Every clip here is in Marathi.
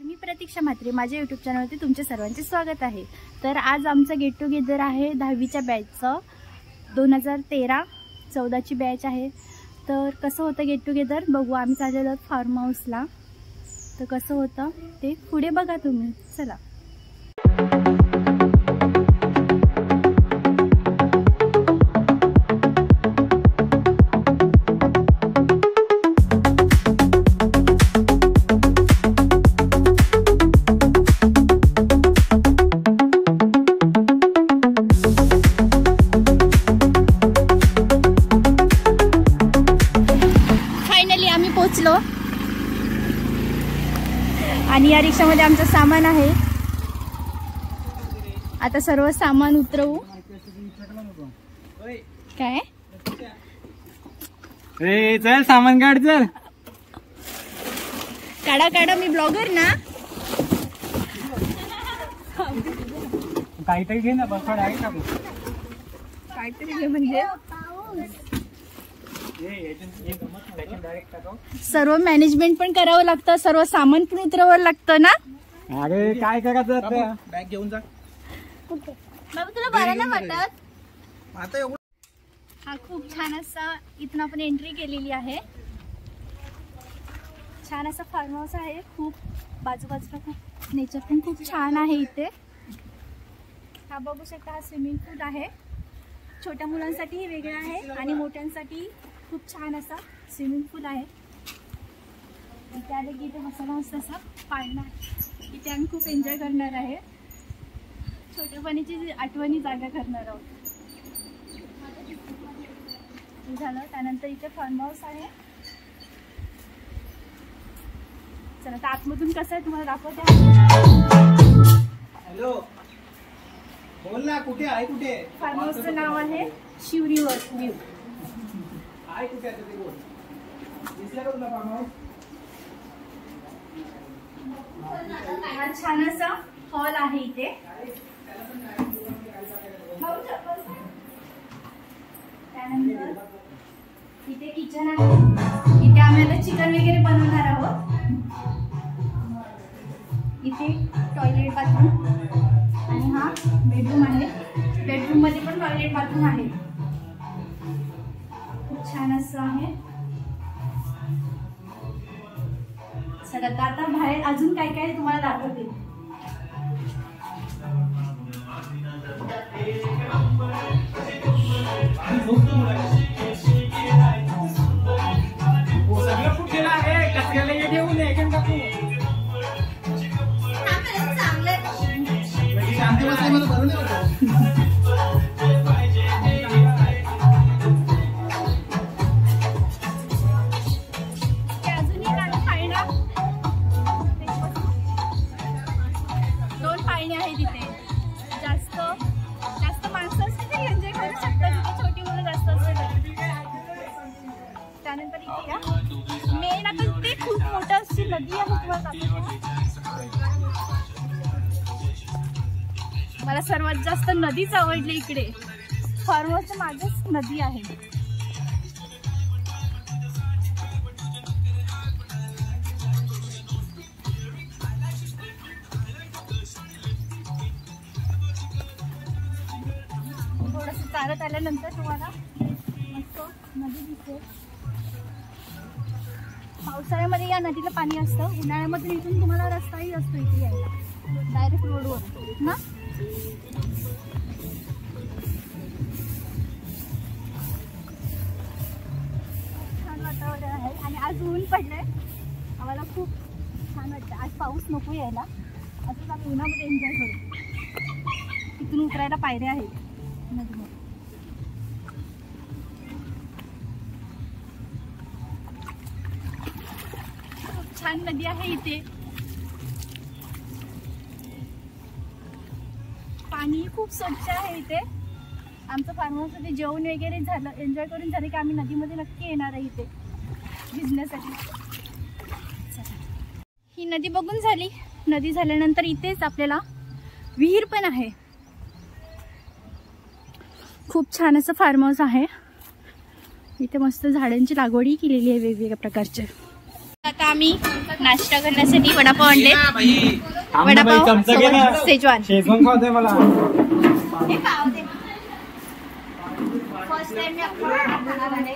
नमस्कार, मी प्रतीक्षा म्हात्रे. माझ्या यूट्यूब चॅनलवरती तुमचे सर्वांचे स्वागत आहे. तर आज आमचं गेट टुगेदर आहे 10वीच्या बॅचचं. 2013-14ची बॅच आहे. तर कसं होतं गेट टुगेदर बघू. आम्ही चाललेलो फार्म हाऊसला. तर कसं होतं ते पुढे बघा तुम्ही. चला. पोचलो आणि या रिक्षामध्ये आमचं सामान आहे. आता सर्व सामान उतरवू. काय चल सामान काढ. चल काढा मी ब्लॉगर ना. काहीतरी घे ना. बस काहीतरी घे म्हणजे सर्व मॅनेजमेंट पण करावं लागतं. सर्व सामान पण उतरवावं लागतं ना. अरे काय करायचं. बॅग घेऊन जा. तुला बरं नाही वाटत. हा खूप छान असा इथून आपण एंट्री केलेली आहे. छान असा फार्म हाऊस आहे. खूप बाजूबाजूला खूप नेचर पण खूप छान आहे इथे. हा बघू शकता. हा स्विमिंग पूल आहे. छोट्या मुलांसाठी वेगळा आहे आणि मोठ्यांसाठी खूप छान असा स्विमिंग पूल आहे. इथे आले की इथे बसायला मस्त असा पाळणा. इथे आम्ही खूप एन्जॉय करणार आहे. छोटेपणीची आठवणी जागा करणार आहोत. झालं. त्यानंतर इथे फार्म हाऊस आहे. चला तर आतमधून कसं आहे तुम्हाला दाखवते. हॅलो बोल ना. कुठे आहे. कुठे फार्म हाऊसचं नाव आहे शिवरी व्ह्यू. आहे कुठे आहे ते बोल. दिसला का तुला फार्म हाऊस. हा छान असा हॉल आहे इथे. त्यानंतर इथे किचन आहे. इथे आम्हाला चिकन वगैरे बनवणार आहोत. इथे टॉयलेट बाथरूम आणि हा बेडरूम आहे. बेडरूम मध्ये पण टॉयलेट बाथरूम आहे. खूप छान असं आहे. सगळं आता बाहेर अजून काय काय तुम्हाला दाखवते. त्यानंतर इथे मेन आता ते खूप मोठं अशी नदी आहे. मला सर्वात जास्त नदीच आवडली. इकडे फार्म हाऊसच्या मागेच नदी आहे. थोडस चालत आल्यानंतर तुम्हाला मस्त नदी दिसेल. पावसाळ्यामध्ये या नदीला पाणी असतं. उन्हाळ्यामध्ये इथून तुम्हाला रस्ताही असतो इथे यायला. डायरेक्ट रोडवर ना. छान वातावरण आहे आणि आज ऊन पडलंय. आम्हाला खूप छान वाटतं. आज पाऊस नको यायला. असंच आम्ही उन्हामध्ये एन्जॉय करू. इथून उतरायला पायऱ्या आहेत नदीमध्ये. छान नदी आहे इथे. पाणी खूप स्वच्छ आहे इथे. आमचं फार्म हाऊस मध्ये जेवण वगैरे झालं, एन्जॉय करून झालं की आम्ही नदीमध्ये नक्की येणार आहे इथे भिजण्यासाठी. ही नदी बघून झाली. नदी झाल्यानंतर इथेच आपल्याला विहीर पण आहे. खूप छान असं फार्म हाऊस आहे. इथे मस्त झाडांची लागवडी केलेली आहे वेगवेगळ्या प्रकारचे. आता आम्ही नाश्ता करण्यासाठी वडापाव आणले. वडापाव सेजवान. मला फर्स्ट टाइम मी खाणार आहे.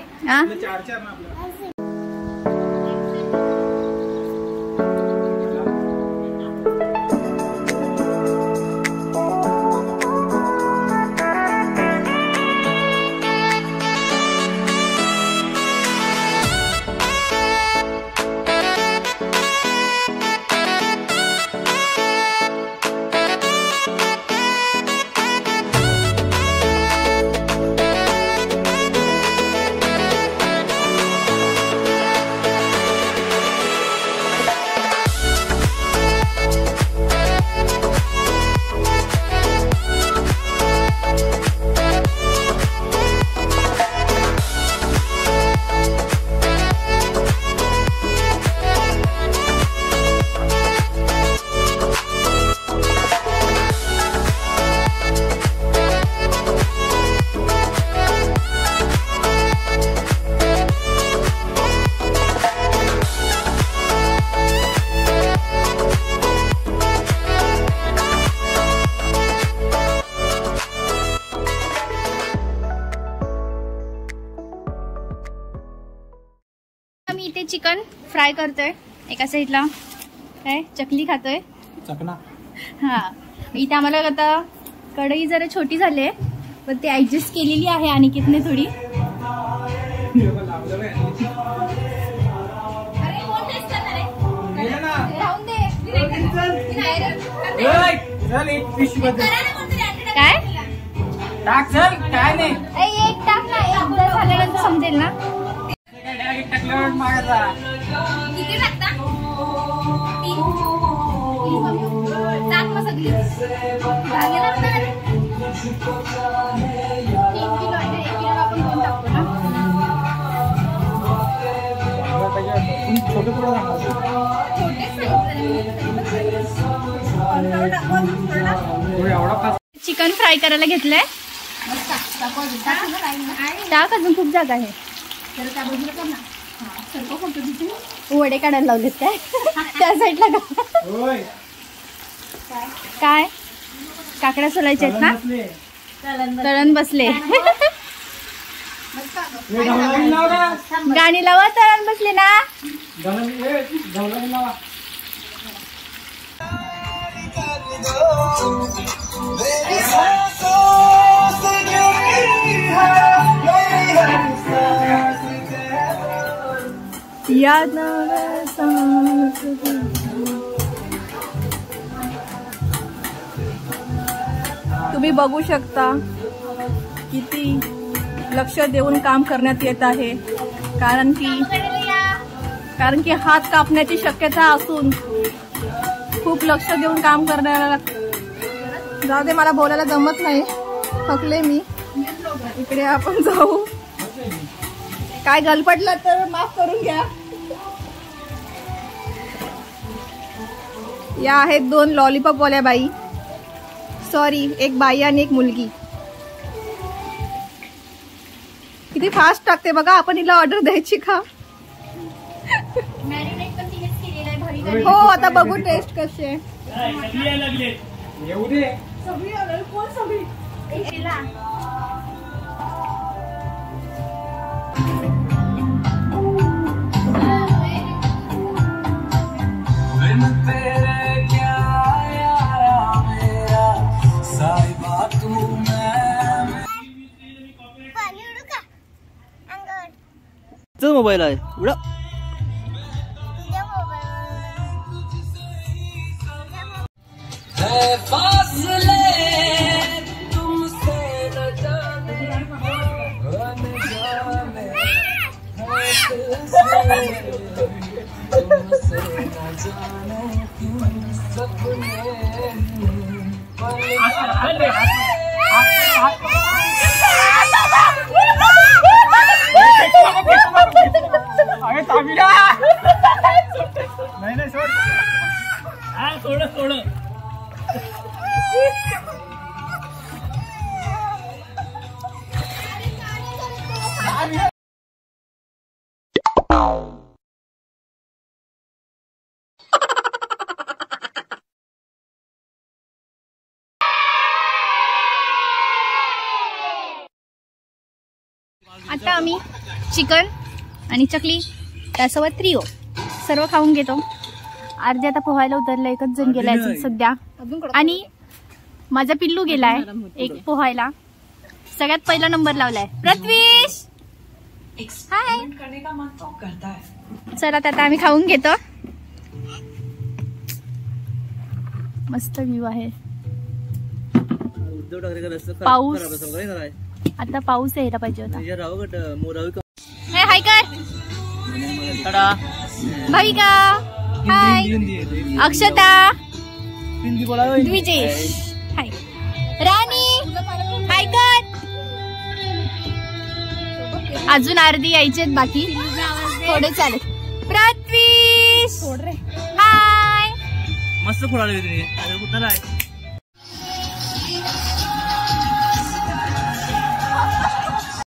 मी इथे चिकन फ्राय करतोय. एका साईडला काय चकली खातोय. चकना. हा इथे आम्हाला आता कढई जरा छोटी झाली आहे पण ते ऍडजस्ट केलेली आहे अनिकेतने थोडी. काय टाक चल काय नाही. एक टाक ना. एकदा झाल्यानंतर समजेल ना. किती लागता? 3 टाक मग सगळी. 3 किलो आहे. 1 किलो आपण दोन टाकतो ना. चिकन फ्राय करायला घेतलंय. टाक अजून खूप जागा आहे. वडे काढायला लावलेत काय त्या साईडला का? काय काकड्या सोलायच्या आहेत ना. तळण बसले. गाणी लावा. तळण बसले ना. याद तुम्ही बघू शकता किती लक्ष देऊन काम करण्यात येत आहे. कारण की हात कापण्याची शक्यता असून खूप लक्ष देऊन काम करण्याला लागतं. जाऊ दे मला बोलायला जमत नाही. थकले मी. इकडे आपण जाऊ. काय गलपटलं तर माफ करून घ्या. या आहेत 2 लॉलीपॉप वाल्या बाई. सॉरी एक बाई आणि एक मुलगी. किती फास्ट टाकते बघा. आपण हिला ऑर्डर द्यायची का? हो आता बघू टेस्ट कशी आहे. कोण सगळी मोबाईल आहे उडा. नाही सोड. हा सोड. आता आम्ही चिकन आणि चकली त्यासोबत त्रिओ सर्व खाऊन घेतो. अर्धे आता पोहायला उतरलं, एकच जण गेलाय सध्या आणि माझा पिल्लू गेलाय एक पोहायला. सगळ्यात पहिला नंबर लावलाय प्रथ्वीश. हाय. चला आता आम्ही खाऊन घेतो. मस्त व्ह्यू आहे. पाऊस आता पाऊस यायला पाहिजे होता. हाय कर भाविका. हाय अक्षता. द्विजेश. हाय राणी. हाय कर. अजून अर्धी यायचे बाकी थोडे चालेल. प्रथ्वीश. हाय. मस्त फोडाले कुठं आहे.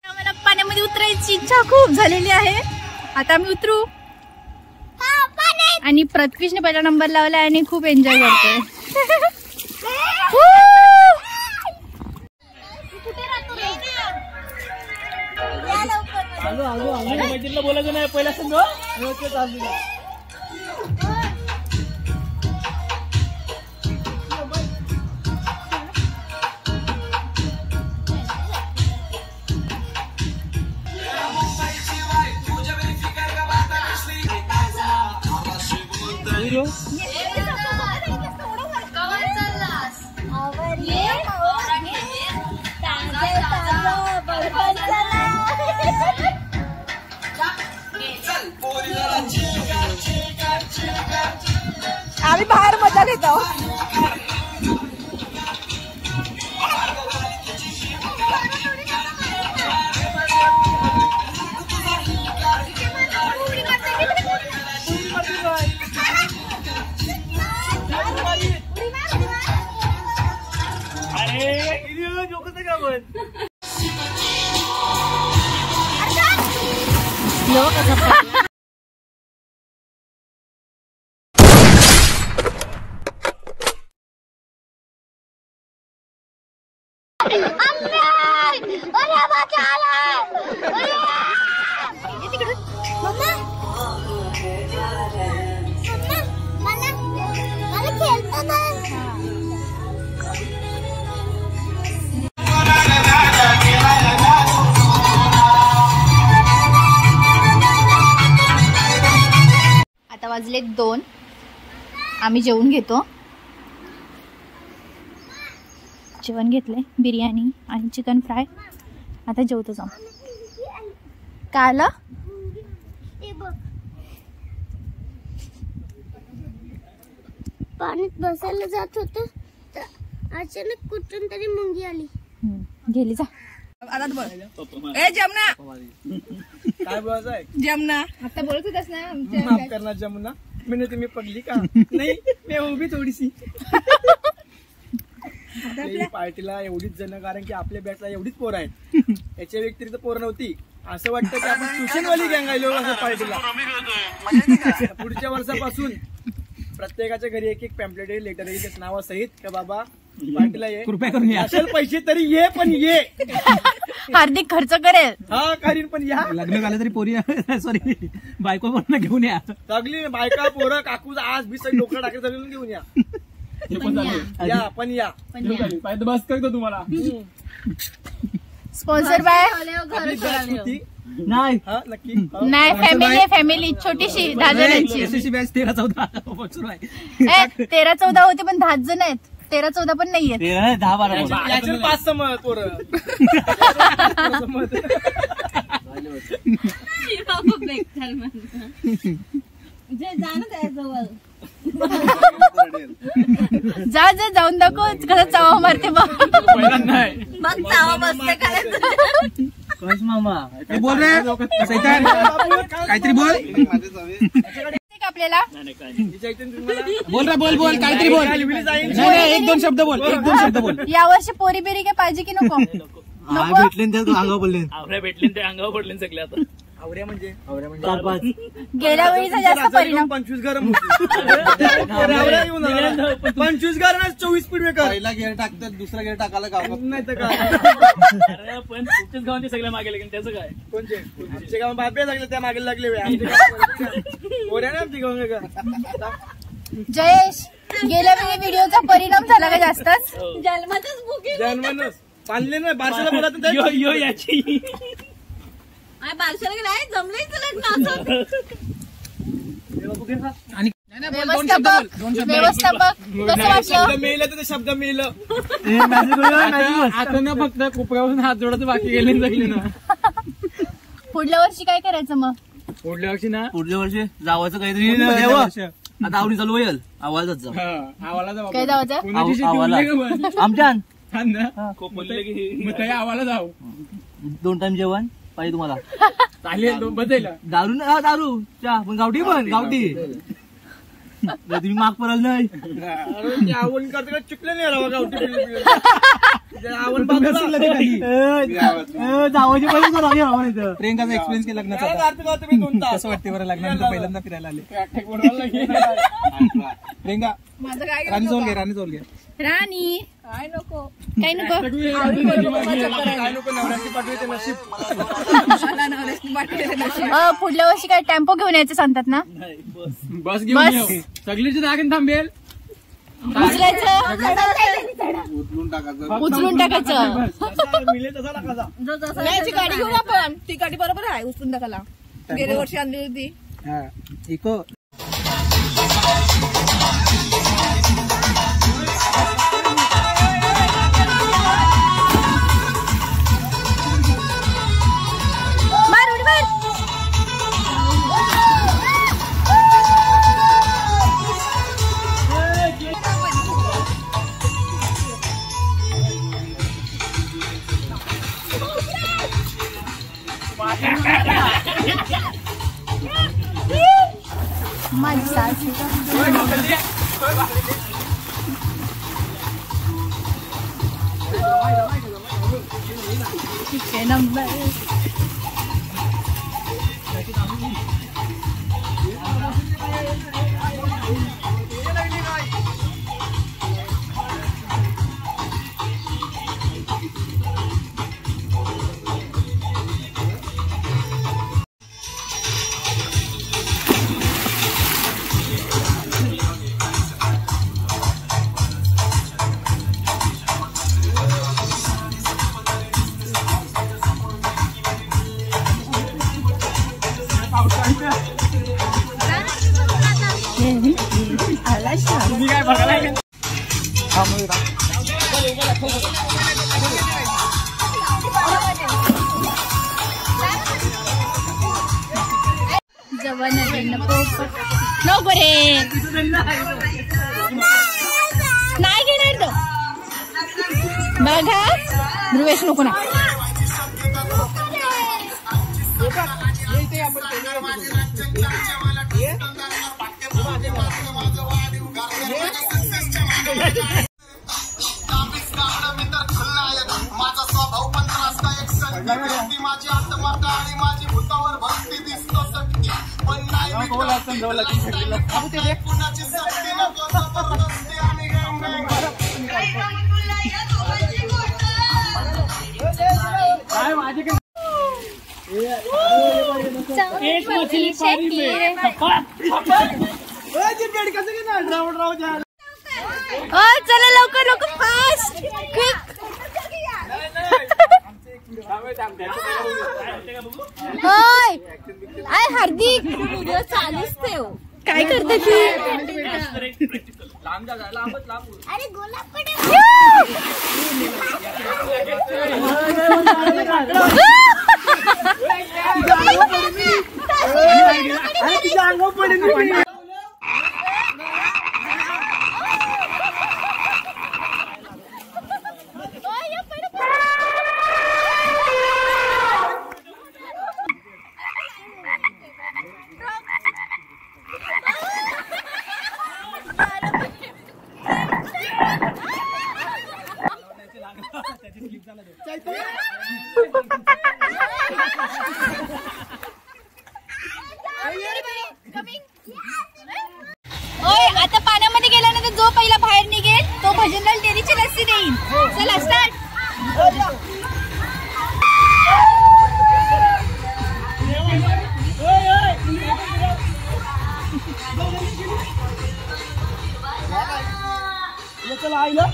आम्हाला पाण्यामध्ये उतरायची इच्छा खूप झालेली आहे. आता आम्ही उतरू आणि प्रथ्वीशने पहिला नंबर लावला आणि खूप एन्जॉय करतोय. बोलायचं नाही पहिला संघ. आम्ही बाहेर मजा घेतो. आता वाजले 2. आम्ही जेवून घेतो. जेवण घेतले बिर्याणी आणि चिकन फ्राय. आता जेवतो जाऊ. काय आलं? पाण्यात बसायला जात होतं तर अचानक कुठून तरी मुंगी आली. गेली जा. आता बोल. ए जमुना. काय बोलायचं आहे? जमुना आता बोलत होतास ना. माफ करना जमुना. मैंने तुम्हें पगली का नाही. मैं उभी थोडीशी. पार्टीला एवढीच जण, कारण की आपल्या बॅचला एवढीच पोरं आहेत. याच्या व्यतिरिक्त पोरं नव्हती. असं वाटतं की आपण ट्युशनवाली गँग आलो असं पार्टीला. पुढच्या वर्षापासून प्रत्येकाच्या घरी एक एक पॅम्पलेट येईल, लेटर येईल नावासहित का बाबा पार्टीला ये, कृपया करून असेल पैसे तरी ये, पण ये. हार्दिक खर्च करेल. हा करीन पण या. लग्न झालं तरी पोरी सॉरी बायको पण घेऊन या. सगळी बायका पोरं काकू आज बी सगळी डोकं टाकले सगळी घेऊन या. पण या बस करतो तुम्हाला. स्पॉन्सर बाय नाही नक्की नाही. फॅमिली फॅमिली छोटीशी 10 जणांची. बॅच 13-14 13-14 होते पण 10 जण आहेत. 13-14 पण नाहीये. 10-12 5 समज पोरं. जा जा जाऊन दाखव कसं चावा मारते बघ. चावा बसते काय मामा बोल रे काहीतरी बोल आपल्याला. बोल रे बोल बोल काहीतरी बोल. एक दोन शब्द बोल. यावर्षी पोरी बिरी काय पाहिजे की नको? भेटले अंगावर बोलले. भेटले ते अंगावर पडले सगळे. आता आवऱ्या म्हणजे 4-5 गेल्या वेळीचा जास्त परिणाम. 25 गरम 25 गरम 24 स्पीड ब्रेकर. पहिला गेअर टाकतात दुसरा गेअर टाकायला गावात नाही तर काय पण तुमच्याच गावात सगळ्या मागे लागेल त्याचं काय. कोणते आमच्या गावात बापे लागले त्या मागे लागले ओऱ्या ना आमची गाव. जयेश, गेल्या वेळी व्हिडिओचा परिणाम झाला का जास्तच? जन्मातच बुकिंग जन्मनच पाणले ना बारशाला बोला यो यो याची बारशाला नाही जमलंय लग्न असं. व्यवस्थापक कसं वाटलं? शब्द मेल तर शब्द मेल. आता ना फक्त कोपऱ्यापासून हात जोडायचं बाकी गेले जाईल ना. पुढल्या वर्षी काय करायचं मग? पुढल्या वर्षी जावायचं काहीतरी आता आवडी चालू होईल आवाजात जाऊ आवाला जाऊ काय जायचं? आमच्या आवाला जाऊ 2 टाइम जेवण पाहिजे तुम्हाला. चालेल बदल दारू ना दारू चहा पण गावठी तुम्ही माग पडाल नाही. आवड करते चुकलं नाही राव गावठी आवड जावायचे पहिले प्रियंकाचा एक्सपिरियन्स केला लग्नाचा तुम्ही 2 तास कसं वाटते बरं लग्नानंतर पहिल्यांदा फिरायला आले. प्रियंका माझं काय राणी जोल घे राणी काय नको काय नको? काय नको नवऱ्याची पाठवायचे नशीब. मला नवऱ्याची पाठवलेलं नशीब. पुढल्या वर्षी काय टेम्पो घेऊन यायचं सांगतात ना? बस घेऊन येऊ. सगळीची जागा थांबेल उचलायचं, उचलून टाकायचं. मिळेल तसा टाकायचा. नाही, ती गाडी घेऊन आपण ती गाडी बरोबर आहे उचलून टाकायला. गेल्या वर्षी आणली होती. इको मार उडी मार. माझी सासू नंबर तुम्ही काय बघायला जवान नको रे, नाही घेणार तो. बघा ध्रुवेश नको ना. माझा स्वभाव 15 एक संधी माझी आत्महत्या आणि माझी भूतावर भक्ती दिसतो सक्ती पण नाही कुणाची सक्ती नको जबरदस्ती आणि एक मछली पानी में चला लवकर लवकर फास्ट क्विक. होय आय हार्दिक व्हिडिओ चालूच ठेव. काय करते ती? अरे गोलाप तिच्या अंगावर पडेल. बाहेर निघेल तो भजनलाल डेअरीची लस्सी देईल. चला स्टार्ट. चला आईला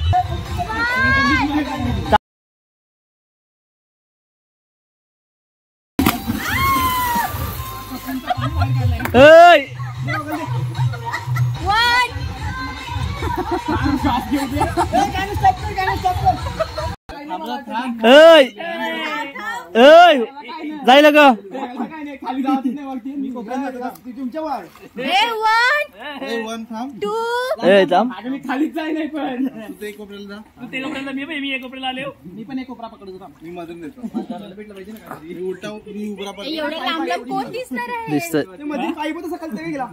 जायला का खाली जात नाही. मी तुमच्या वर 1 2 मी खालीच जाय नाही. पण ते कोपऱ्याला मी एक कोपऱ्याला आले. मी पण एक कोपरा पकडतो. मी मधून देतो. भेटलं पाहिजे ना काहीतरी. मी उलटा मी उभा पडतो. एवढे लांब लांब कोण दिसणार आहे? दिसत मध्ये पाईप होतं सकाळी ते गेला.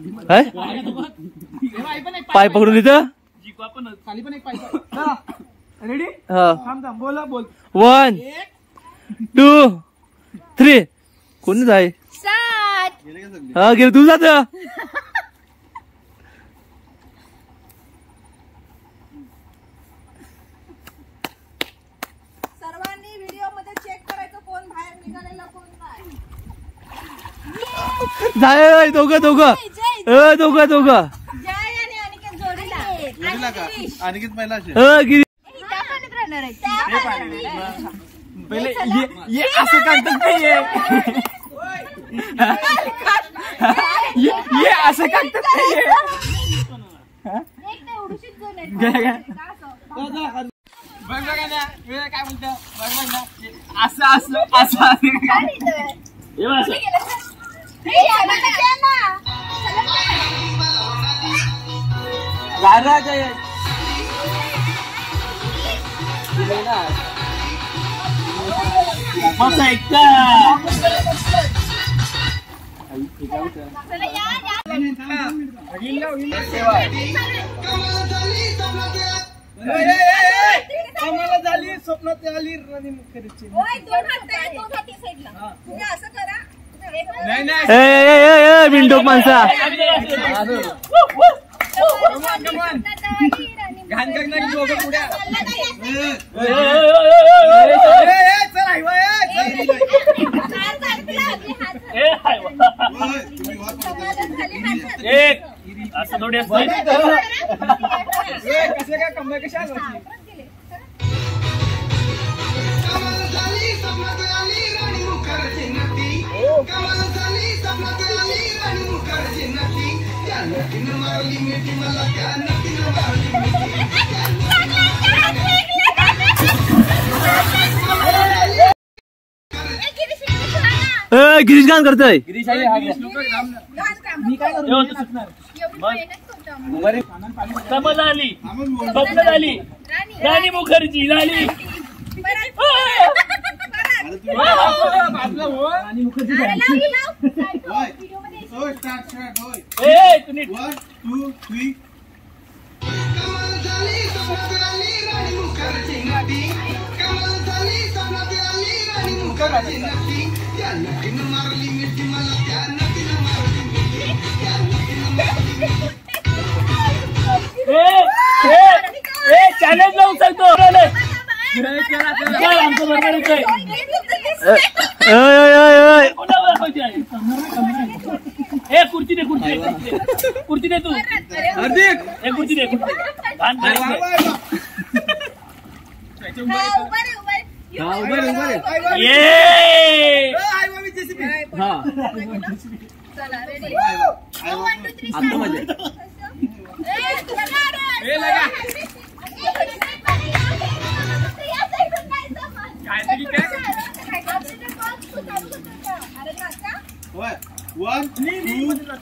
पाय पकडून इथं खाली पण एक पाईप. रेडी हा थांब बोला बोल. 1 2 3 कोण जाय 7 हा गेल तू जात. सर्वांनी व्हिडिओ मध्ये चेक करायचं कोण बाहेर निघालेला कोण नाही. जाय दोघं दोघं दोघं जय आणि अनिकेत जोडीला. आणखीच पहिला असेल. गिरी त्या पाण्यात राहणार आहे. त्या पाण्यात. पहिले ये असं काढतात ते ये असं काढतात ते एक नाही एवढीशीच जोड आहे. बघ बघा ना वेळ काय म्हणतो. बघ बघ ना असं असं असं काय लिहितोय? कुठे गेलं सर? हे आम्हाला द्या ना. गाराज आहे. चला या आम्हाला झाली स्वप्नात आली राणी मुखर्जी. होय, दोन हात आहे, दोन हात या साईडला. तुम्ही असं करा. नाही नाही ए बिनडोक माणसा घाण करणारी दोघं पुढ्या. असं थोडी असतं. कसे काय कमवाय कशा कमाल झाली स्वप्नात आली राणी मुखर्जी नटी. कमाल झाली स्वप्नात आली राणी मुखर्जी नटी. त्या नटीनं मारली मिठी मला. त्या नटीनं मारली मिठी. गिरीश गान करतोय. समज आली स्वप्न झाली राणी मुखर्जी झाली. तुम्ही 1 2 3. कमाल झाली स्वप्नात आली राणी मुखर्जी नटी. कमाल झाली स्वप्नात आली राणी मुखर्जी नटी. त्या नटीनं मारली मिठी मला. त्या नटीनं मारली मिठी. त्या नटीनं मारली मिठी. चॅलेंज लावू शकतो. आमचं बरोबर येतोय. खुर्ची दे खुर्ची दे तू. हे खुर्ची दे One, two,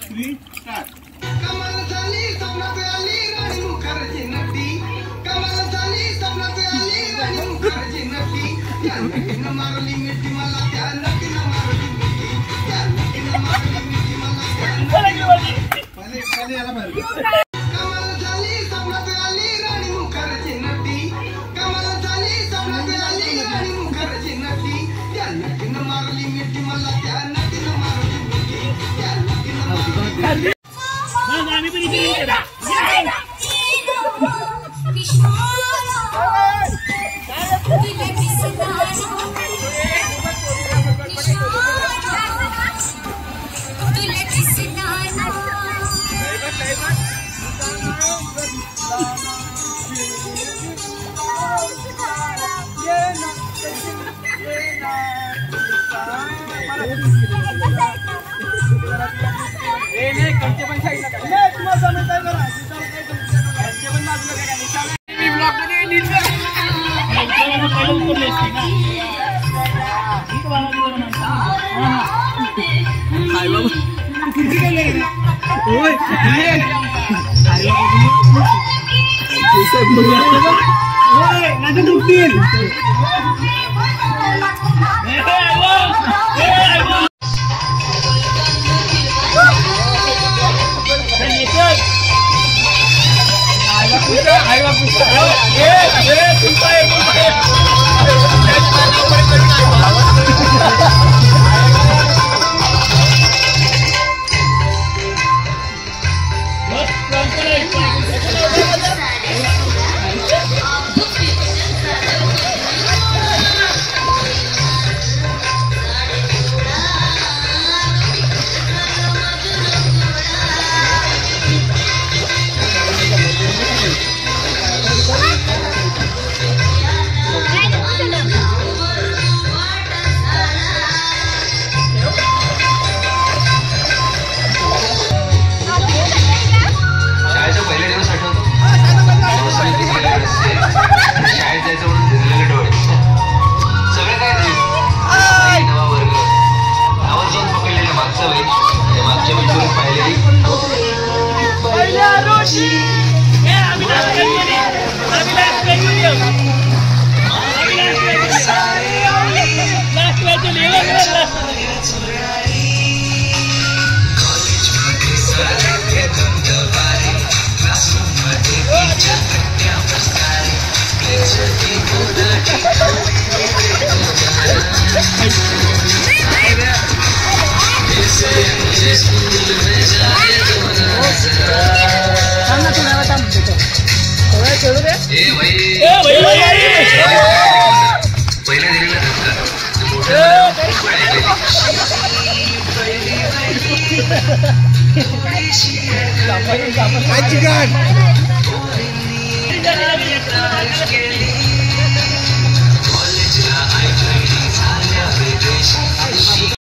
three, start. कमाल झाली स्वप्नात आली राणी मुखर्जी नटी. कमाल झाली स्वप्नात आली राणी मुखर्जी नटी. त्या नटीनं मारली मिठी मला. त्या नटीनं मारली मिठी. त्या नटीनं मारली मिठी मला. त्या नटीनं मारली मिठी. पहिले याला मार. कमाल झाली स्वप्नात आली राणी मुखर्जी नटी. कमाल झाली स्वप्नात आली राणी मुखर्जी नटी. त्या नटीनं मारली मिठी मला. त्या नटीनं मारली मिठी. त्या नटीनं मारली मिठी. आम्ही पण इथे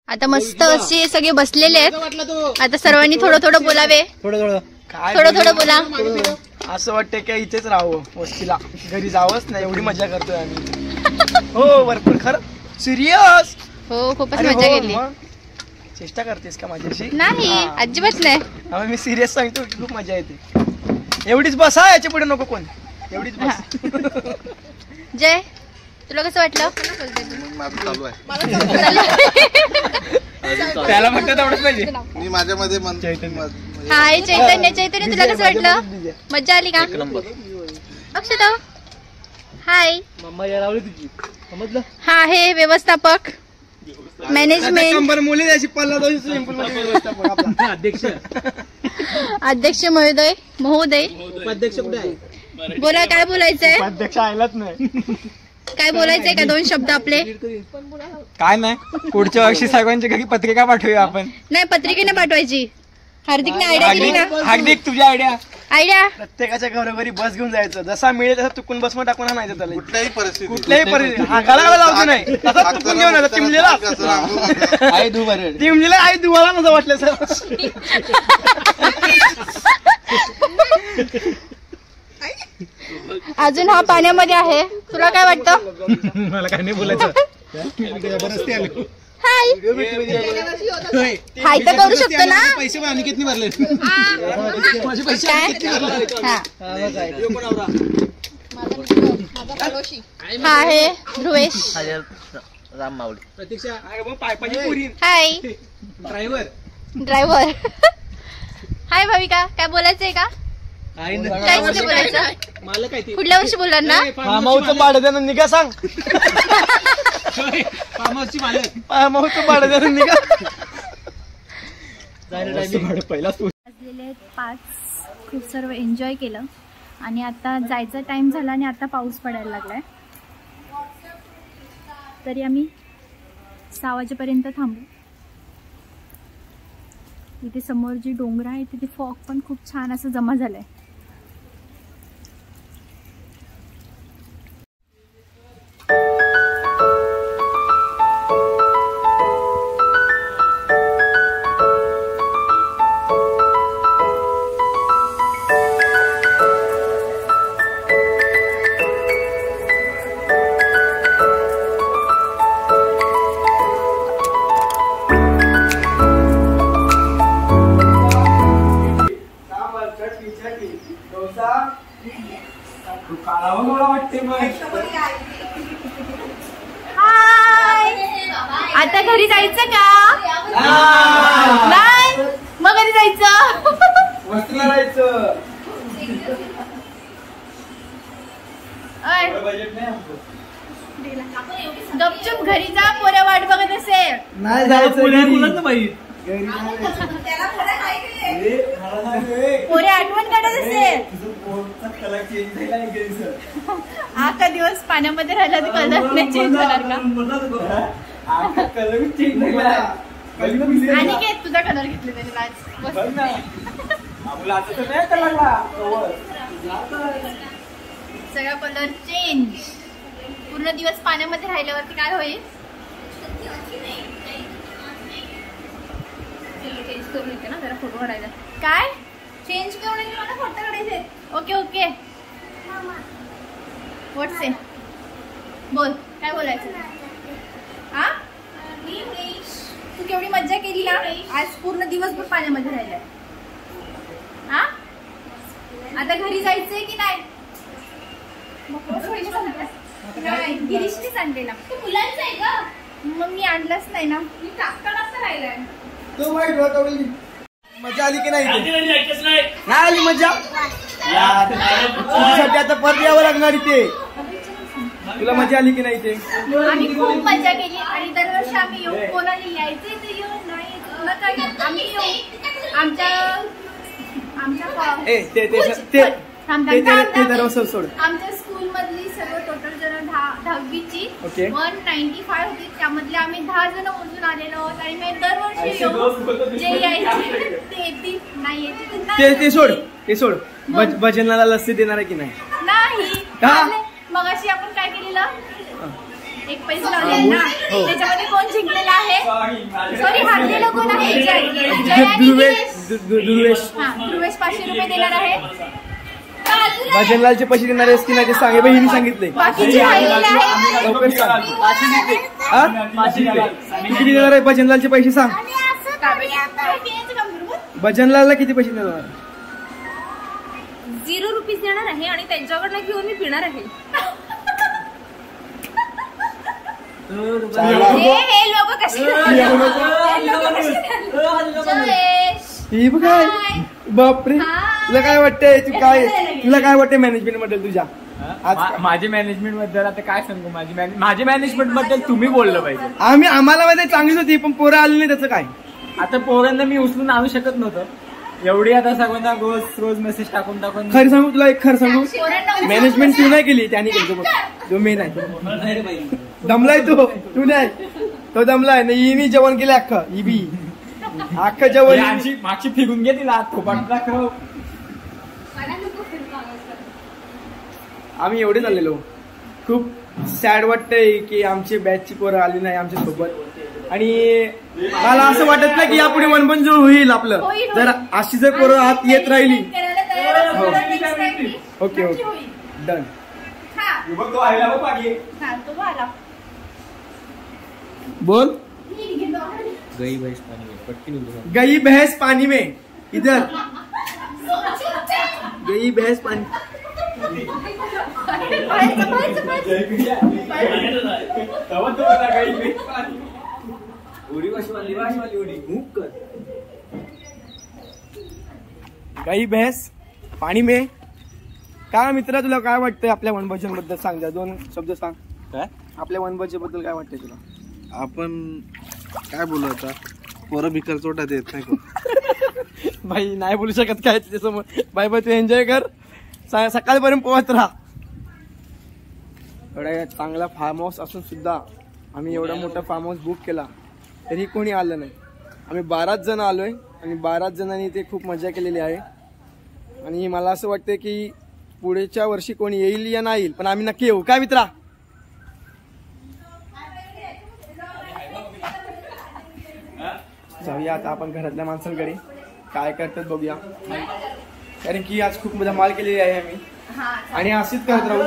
आता मस्त असे सगळे बसलेले आहेत. आता सर्वांनी थोडं थोडं बोलावे. थोडं थोडं बोला. असं वाटतंय की इथेच राहावं वस्तीला, घरी जावंच नाही, एवढी मजा करतोय आम्ही. हो भरपूर खरं सिरियस. हो खूपच मजा केली. चेष्टा करतेस का माझ्याशी? नाही अजिबात नाही. मी सिरियस सांगतो की खूप मजा येते. एवढीच बस हा, याच्या पुढे नको कोण. एवढीच बस. जय तुला कसं वाटलं? त्याला फक्त तेवढंच पाहिजे. मी माझ्यामध्ये हाय चैतन्य तुला कसं वाटलं? मजा आली का? अक्षता हाय. हा हे व्यवस्थापक मॅनेजमेंट अध्यक्ष महोदय बोला काय बोलायचंय? अध्यक्ष आयलाच नाही. काय बोलायचंय का? 2 शब्द आपले. काय नाही, पुढच्या वर्षी साहेबांच्या घरी पत्रिका पाठवूया आपण. नाही पत्रिकेने पाठवायची. हार्दिकने आयडिया दिली ना. हार्दिक तुझी आयडिया. प्रत्येकाच्या घरोघरी बस घेऊन जायचं, जसा मिळेल तसा तुकून बस मध्ये टाकून आणायचं. त्याला कुठल्याही परिस्थिती हाकाला लावतो नाही, तसा तुकून घेऊन आला. चिमलेला आई दुवाला नसं वाटलं सर. अजून हा पाण्यामध्ये आहे. तुला काय वाटतं? मला काय नाही बोलायचं. हाय हाय तर करू शकतो ना. पैसे पण आणि किती भरले? माझे पैसे हा आहे ध्रुवेश. राम मावळे. प्रतीक्षा हाय ड्रायव्हर. हाय भाविका काय बोलायचंय का? काहीच नाही बोलायचं. मला काय ते पुढल्या वर्षी बोलणार ना. मामाचं भाडं द्या निघा सांग. फार्महाऊसची मालक मामाचं भाडं द्या निघा. वाजलेले आहेत 5. खूप सर्व एन्जॉय केलं आणि आता जायचा टाइम झाला आणि आता पाऊस पडायला लागलाय. तरी आम्ही 6 वाजेपर्यंत थांबू. इथे समोर जी डोंगर आहे तिथे फॉग पण खूप छान असं जमा झालंय. हाय, आता घरी जायचं का? नाही, मग घरी जायचं. वस्तीला जायचं. गपचूप घरी जा, पोरं वाट बघत असेल. नाही जायचं घरी. ना बाई. पोरे आठवण काढत असेल. आका दिवस पाण्यामध्ये राहिला तर कलर नाही चेंज होणार का? कलर चेंज झाला. आणि काय तुझा कलर घेतले त्याने आज सगळा कलर चेंज. पूर्ण दिवस पाण्यामध्ये राहिल्यावरती काय होईल? चेंज करून येते ना जरा फोटो काढायला. काय चेंज करून येते मला फोटो काढायचे. Okay okay. What's it? बोल काय बोलायचं? हा तू केवढी मज्जा केली ना आज. पूर्ण दिवसभर पाण्यामध्ये राहिलाय. हा आता घरी जायचंय की नाही? गिरीशनीच आणलेला. तू मुलांचं आहे का? मग मी आणलंच नाही ना. मी टाकता राहिलाय. तो वाईट होता. मजा आली की नाही? नाही आली मजा. तुझ्यासाठी आता परत यावं लागणार इथे. तुला मजा आली की नाही? ते आम्ही खूप मजा केली आणि दरवर्षी आम्ही येऊ. कोणाला यायचंय तर येऊ, नाही तुला काय आम्ही येऊ. आमच्या स्कूल मधली सर्व टोटल जण 10वीची 195 होती. त्यामधले आम्ही 10 जण मोजून आलेलो आहोत आणि मी दरवर्षी येऊ. जे यायचे ते येतील, नाही येतील ते सोड. ते सोड. भजनाला लस्सी देणार आहे की नाही? नाही. मग अशी आपण काय केलेलं? एक पैसे लावले ना. त्याच्यामध्ये कोण जिंकलेला आहे? सॉरी हारलेलं कोण आहे? ध्रुवेश 500 रुपये देणार आहे. भजनलालचे पैसे देणार आहेस की नाही ते सांगे. बहिणी सांगितले. लवकर सांग. किती देणार आहे भजनलालचे पैसे सांग. भजनलालला किती पैसे देणार? 0 रुपीज देणार आहे आणि त्यांच्याकडनं घेऊन मी पिणार आहे. हे लोक कसे बापरे. तुला काय वाटतंय? तुला काय वाटतंय मॅनेजमेंट बद्दल तुझ्या? माझे मॅनेजमेंट बद्दल आता काय सांगू? माझे मॅनेजमेंट बद्दल तुम्ही बोललं पाहिजे. आम्हाला मध्ये चांगलीच होती पण पोरं आली नाही. त्याचं काय? आता पोरांना मी उचलून आणू शकत नव्हतं. एवढी आता सगळ्यांना रोज मेसेज टाकून खरं सांगू तुला एक खरं सांगू. मॅनेजमेंट तू नाही केली, त्याने केली. जो मेन आहे दमलाय तू नाही. तो दमलाय ना. हिनी जेवण केलं अख्खं. ही बी अख्खं जेवण मागची फिरून घे तिला. आम्ही एवढे झालेलो. खूप सॅड वाटतंय की आमची बॅचची पोरं आली नाही आमच्या सोबत. आणि मला असं वाटत नाही की यापुढे वनबन जो होईल आपलं. जर अशी जर पोरं आत येत राहिली. Okay done. बोल. गई भैंस पानी में. इधर गई भैंस पानी. गई भैंस पाणी में. काय मित्रा तुला काय वाटतंय आपल्या वनभोजन बद्दल? सांग. 2 शब्द सांग. काय आपल्या वनभोजन बद्दल काय वाटतंय तुला? आपण काय बोलू आता? पोरं भिकार चोटा देत नाही. भाई नाही बोलू शकत काय त्याच्यासमोर. बाय तू एन्जॉय कर. सकाळपर्यंत पोहत राहा. एवढा चांगला फार्म हाऊस असून सुद्धा आम्ही एवढा मोठा फार्म हाऊस बुक केला तरी कोणी आलं नाही. आम्ही 12 जण आलोय आणि 12 जणांनी ते खूप मजा केलेली आहे. आणि मला असं वाटतं की पुढच्या वर्षी कोणी येईल या नाही येईल पण आम्ही नक्की येऊ. काय मित्रा? जाऊया आता आपण घरातल्या माणसांकडे. काय करतात बघूया. कारण की आज खूप धमाल केलेली आहे आम्ही. आणि अशीच करत राहू.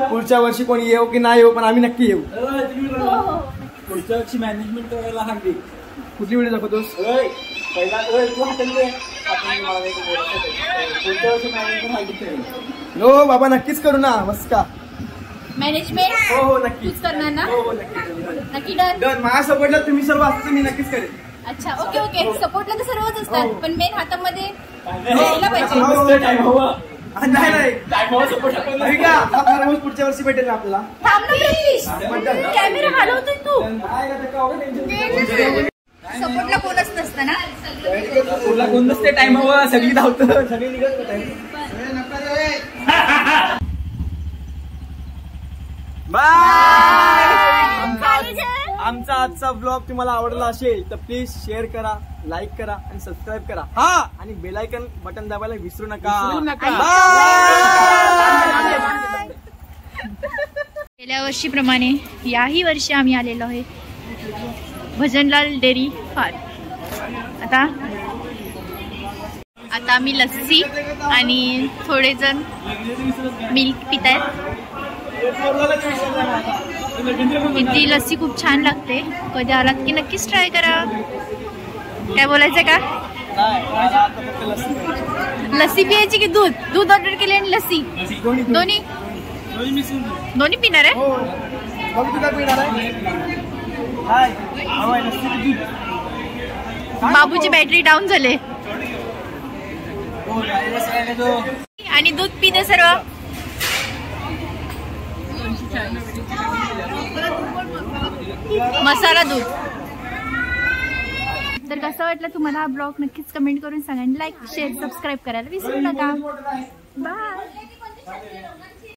पुढच्या वर्षी कोणी येऊ की नाही येऊ पण आम्ही नक्की येऊ. पुढच्या वर्षी मॅनेजमेंट करायला हवी. कुठली व्हिडिओ दाखवतोस? पहिला तू हाताने पुढच्या वर्षी मॅनेजमेंट हवी. हो बाबा नक्कीच करू ना. मस्त का. मॅनेजमेंट हो हो नक्की. तूच करणार ना? हो हो नक्की नक्की डन. डन. माझ्या सपोर्टला तुम्ही सर्व असता मी नक्कीच करेन. अच्छा ओके ओके. सपोर्टला तर सर्वच असतात हो. पण मेन हातामध्ये यायला पाहिजे. नाही नाही नाही का हा फार्म पुढच्या वर्षी भेटेल ना आपल्याला. थांब ना प्रतीश. कॅमेरा हलवतोय तू. सपोर्टला कोणच नसतं ना. तुला कोण नसते टाइम हवा सगळी धावतं. सगळे निघत आमचा आजचा ब्लॉग तुम्हाला आवडला असेल तर प्लीज शेअर करा, लाईक करा आणि सबस्क्राईब करा. हा आणि बेल आयकॉन बटन दाबायला विसरू नका. गेल्या वर्षीप्रमाणे याही वर्षी आम्ही आलेलो आहे भजनलाल डेअरी फार्म. आता आम्ही लस्सी आणि थोडे जण मिल्क पित आहेत. इथली लस्सी खूप छान लागते. कधी आलात की नक्कीच ट्राय करा. काय बोलायचं का? लस्सी पियायची की दूध? दूध ऑर्डर केले आणि लस्सी दोन्ही दोन्ही पिणार आहे. बाबूची बॅटरी डाऊन झाले आणि दूध पिते सर्व. मसाला दूध. तर कसं वाटलं तुम्हाला हा ब्लॉग नक्कीच कमेंट करून सांगा आणि लाईक शेअर सबस्क्राईब करायला विसरू नका. बाय.